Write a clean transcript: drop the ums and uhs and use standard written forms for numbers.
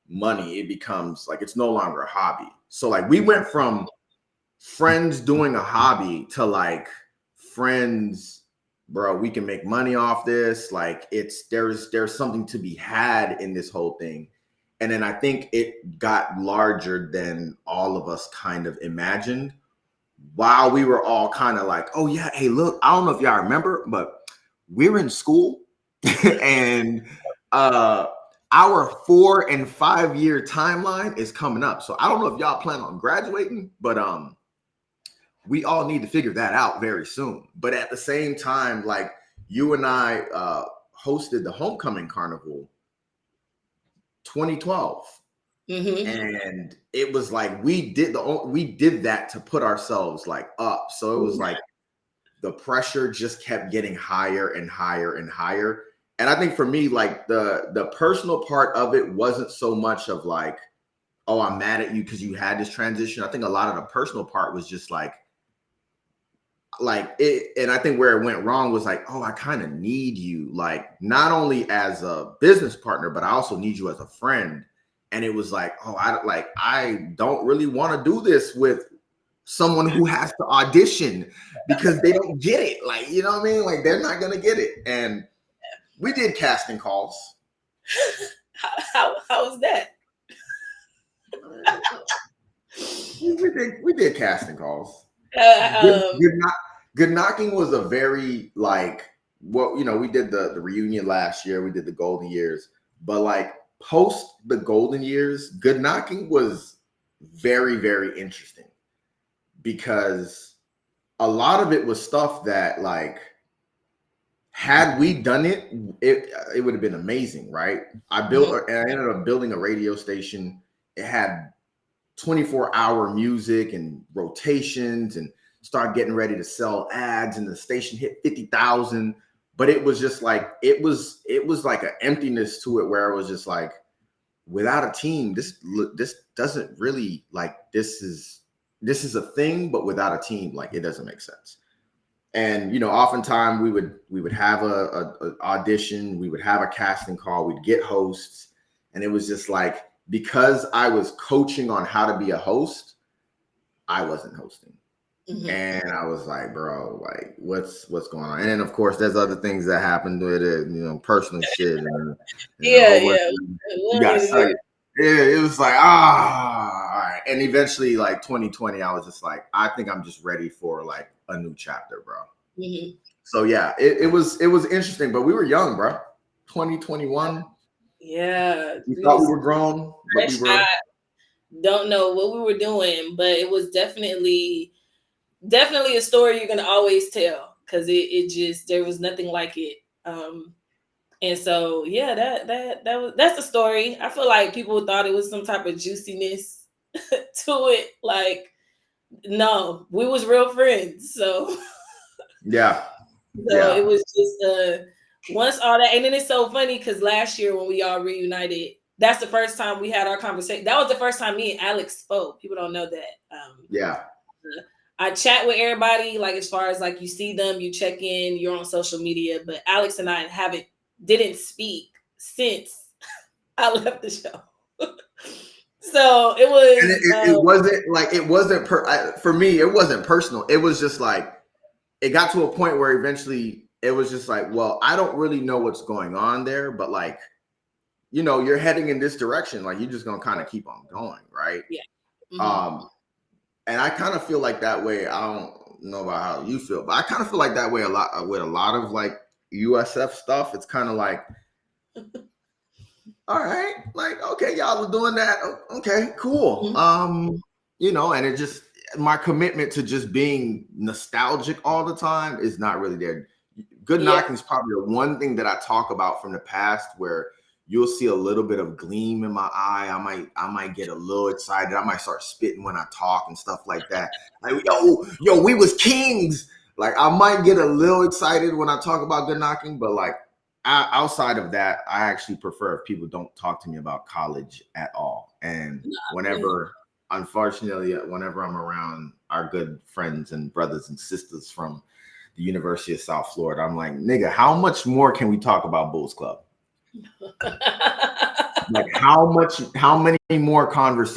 money, it becomes like it's no longer a hobby. So like we went from friends doing a hobby to like friends, bro, we can make money off this. Like there's something to be had in this whole thing. And then I think it got larger than all of us kind of imagined, while we were all kind of like, oh yeah, hey, look, I don't know if y'all remember, but we're in school and our 4 and 5 year timeline is coming up. So I don't know if y'all plan on graduating, but we all need to figure that out very soon. But at the same time, like you and I hosted the homecoming carnival 2012. And it was like we did that to put ourselves like up. So it was like the pressure just kept getting higher and higher and higher. And I think for me, like the personal part of it wasn't so much of like, oh, I'm mad at you because you had this transition. I think a lot of the personal part was just like it. And I think where it went wrong was like, oh, I kind of need you, like not only as a business partner, but I also need you as a friend. And it was like, oh, I don't really want to do this with someone who has to audition because they don't get it. Like, you know what I mean? Like they're not gonna get it. And we did casting calls. How was that? we did casting calls. GoodKnocking was a very like we did the reunion last year, we did the golden years, but like post the golden years, GoodKnocking was very, very interesting because a lot of it was stuff that like had we done it, it would have been amazing, right? I ended up building a radio station. It had 24-hour music and rotations and start getting ready to sell ads, and the station hit 50,000. But it was just like it was like an emptiness to it where it was just like, without a team, this doesn't really like this is a thing, but without a team, like it doesn't make sense. And oftentimes we would have a audition, we would have a casting call, we'd get hosts, and it was just like, because I was coaching on how to be a host, I wasn't hosting. And I was like, bro, like what's going on? And then of course there's other things that happened with it, personal shit. And, it was like, all right. And eventually, like 2020, I was just like, I think I'm just ready for like a new chapter, bro. So yeah, it was interesting, but we were young, bro. 2021. Yeah, we thought we were grown, but we were. I don't know what we were doing, but it was definitely a story you're gonna always tell, because it just, there was nothing like it. And so yeah, that's the story. I feel like people thought it was some type of juiciness to it. Like, no, we was real friends. So yeah. It was just once all that, and then it's so funny because last year when we all reunited, that's the first time we had our conversation. That was the first time me and Alex spoke. People don't know that. I chat with everybody, like as far as like you see them, you check in, you're on social media, but Alex and I didn't speak since I left the show. So it was. It wasn't for me. It wasn't personal. It was just like it got to a point where eventually it was just like, well, I don't really know what's going on there, but like, you're heading in this direction. Like you're just gonna kind of keep on going, right? Yeah. And I kind of feel like that way. I don't know about how you feel, but I kind of feel like that way a lot with a lot of like USF stuff. It's kind of like, all right, like, okay, y'all are doing that. Okay, cool. And it just, my commitment to just being nostalgic all the time is not really there. GoodKnocking is probably the one thing that I talk about from the past where you'll see a little bit of gleam in my eye. I might get a little excited. I might start spitting when I talk and stuff like that. Like, yo, we was kings. Like I might get a little excited when I talk about GoodKnocking, but like outside of that, I actually prefer if people don't talk to me about college at all. And unfortunately, whenever I'm around our good friends and brothers and sisters from the University of South Florida, I'm like, nigga, how much more can we talk about Bulls Club? Like how many more conversations